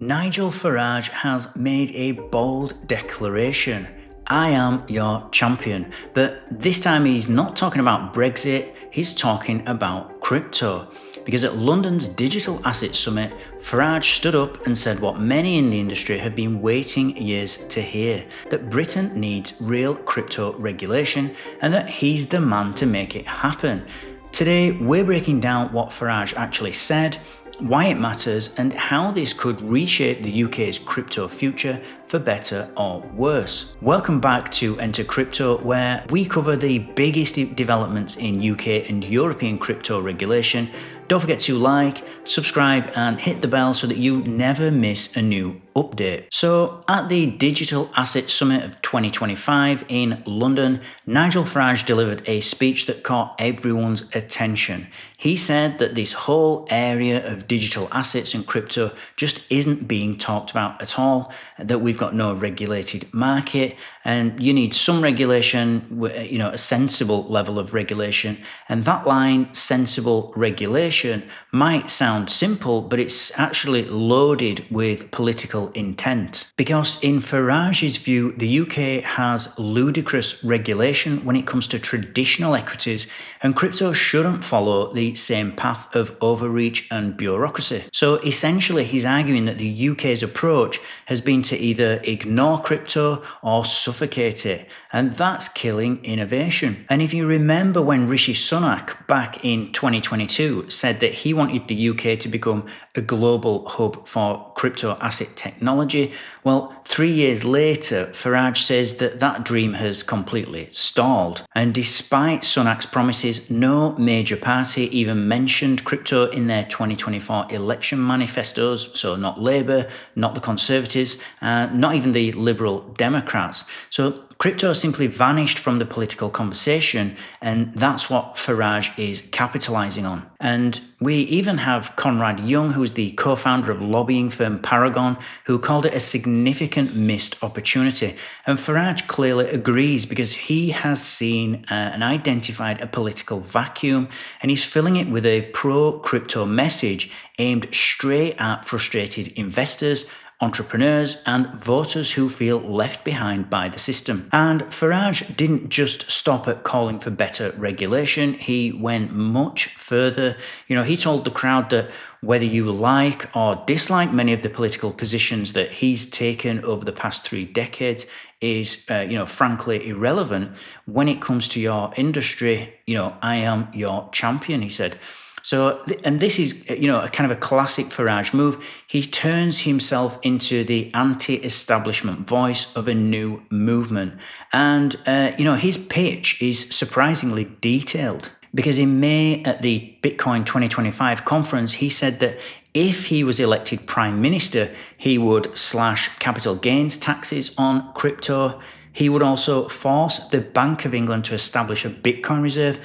Nigel Farage has made a bold declaration. I am your champion. But this time he's not talking about Brexit, he's talking about crypto. Because at London's Digital Asset Summit, Farage stood up and said what many in the industry have been waiting years to hear, that Britain needs real crypto regulation and that he's the man to make it happen. Today, we're breaking down what Farage actually said, why it matters, and how this could reshape the UK's crypto future for better or worse. Welcome back to Enter Crypto, where we cover the biggest developments in UK and European crypto regulation. Don't forget to like, subscribe, and hit the bell so that you never miss a new update. So, at the Digital Asset Summit of 2025 in London, Nigel Farage delivered a speech that caught everyone's attention. He said that this whole area of digital assets and crypto just isn't being talked about at all, that we've got no regulated market, and you need some regulation, a sensible level of regulation. And that line, sensible regulation, might sound simple, but it's actually loaded with political intent. Because in Farage's view, the UK has ludicrous regulation when it comes to traditional equities, and crypto shouldn't follow the same path of overreach and bureaucracy. So essentially, he's arguing that the UK's approach has been to either ignore crypto or suffocate it, and that's killing innovation. And if you remember when Rishi Sunak back in 2022 said that he wanted the UK to become a global hub for crypto asset technology, well, 3 years later, Farage says that that dream has completely stalled. And despite Sunak's promises, no major party even mentioned crypto in their 2024 election manifestos, so not Labour, not the Conservatives, not even the Liberal Democrats. So crypto simply vanished from the political conversation, and that's what Farage is capitalising on. And we even have Conrad Young, who's the co-founder of lobbying firm Paragon, who called it a significant missed opportunity. And Farage clearly agrees because he has seen and identified a political vacuum, and he's filling it with a pro-crypto message aimed straight at frustrated investors, entrepreneurs, and voters who feel left behind by the system. And Farage didn't just stop at calling for better regulation, he went much further. He told the crowd that whether you like or dislike many of the political positions that he's taken over the past 3 decades is, frankly irrelevant. When it comes to your industry, I am your champion, he said. So, and this is, a kind of a classic Farage move. He turns himself into the anti-establishment voice of a new movement. And, his pitch is surprisingly detailed. Because in May at the Bitcoin 2025 conference, he said that if he was elected Prime Minister, he would slash capital gains taxes on crypto. He would also force the Bank of England to establish a Bitcoin reserve,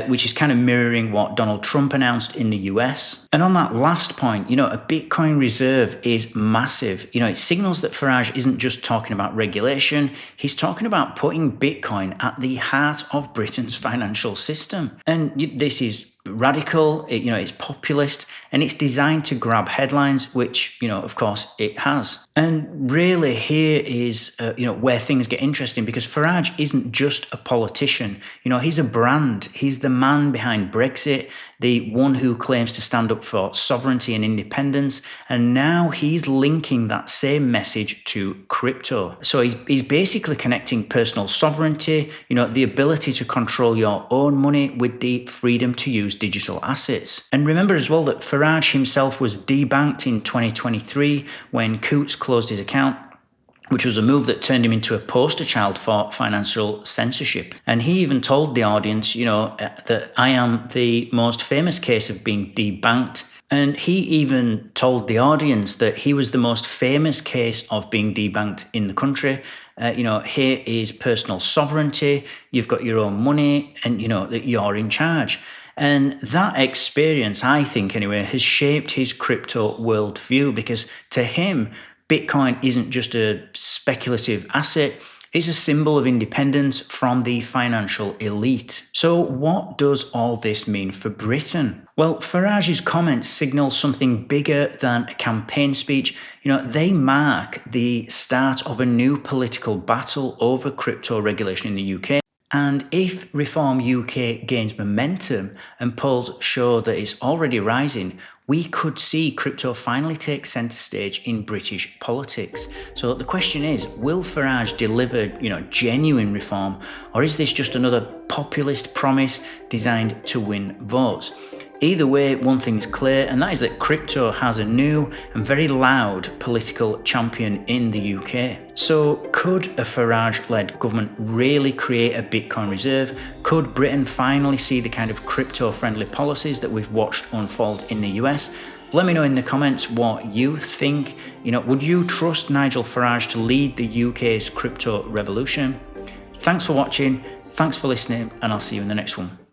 which is kind of mirroring what Donald Trump announced in the US. And on that last point, a Bitcoin reserve is massive. It signals that Farage isn't just talking about regulation, he's talking about putting Bitcoin at the heart of Britain's financial system. And this is radical, it's populist, and it's designed to grab headlines, which, of course, it has. And really, here is, where things get interesting, because Farage isn't just a politician. He's a brand. He's the man behind Brexit, the one who claims to stand up for sovereignty and independence, and now he's linking that same message to crypto. So he's basically connecting personal sovereignty, the ability to control your own money, with the freedom to use digital assets. And remember as well that Farage himself was debanked in 2023 when Coutts closed his account, which was a move that turned him into a poster child for financial censorship. And he even told the audience, that I am the most famous case of being debanked. And he even told the audience that he was the most famous case of being debanked in the country. Here is personal sovereignty, you've got your own money, and that you're in charge. And that experience, I think anyway, has shaped his crypto worldview, because to him, Bitcoin isn't just a speculative asset, It's a symbol of independence from the financial elite. So what does all this mean for Britain? Well, Farage's comments signal something bigger than a campaign speech. They mark the start of a new political battle over crypto regulation in the UK. And if Reform UK gains momentum and polls show that it's already rising, we could see crypto finally take centre stage in British politics. So the question is, will Farage deliver, genuine reform, or is this just another populist promise designed to win votes? Either way, one thing's clear, and that is that crypto has a new and very loud political champion in the UK. So could a Farage-led government really create a Bitcoin reserve? Could Britain finally see the kind of crypto-friendly policies that we've watched unfold in the US? Let me know in the comments what you think. Would you trust Nigel Farage to lead the UK's crypto revolution? Thanks for watching, thanks for listening, and I'll see you in the next one.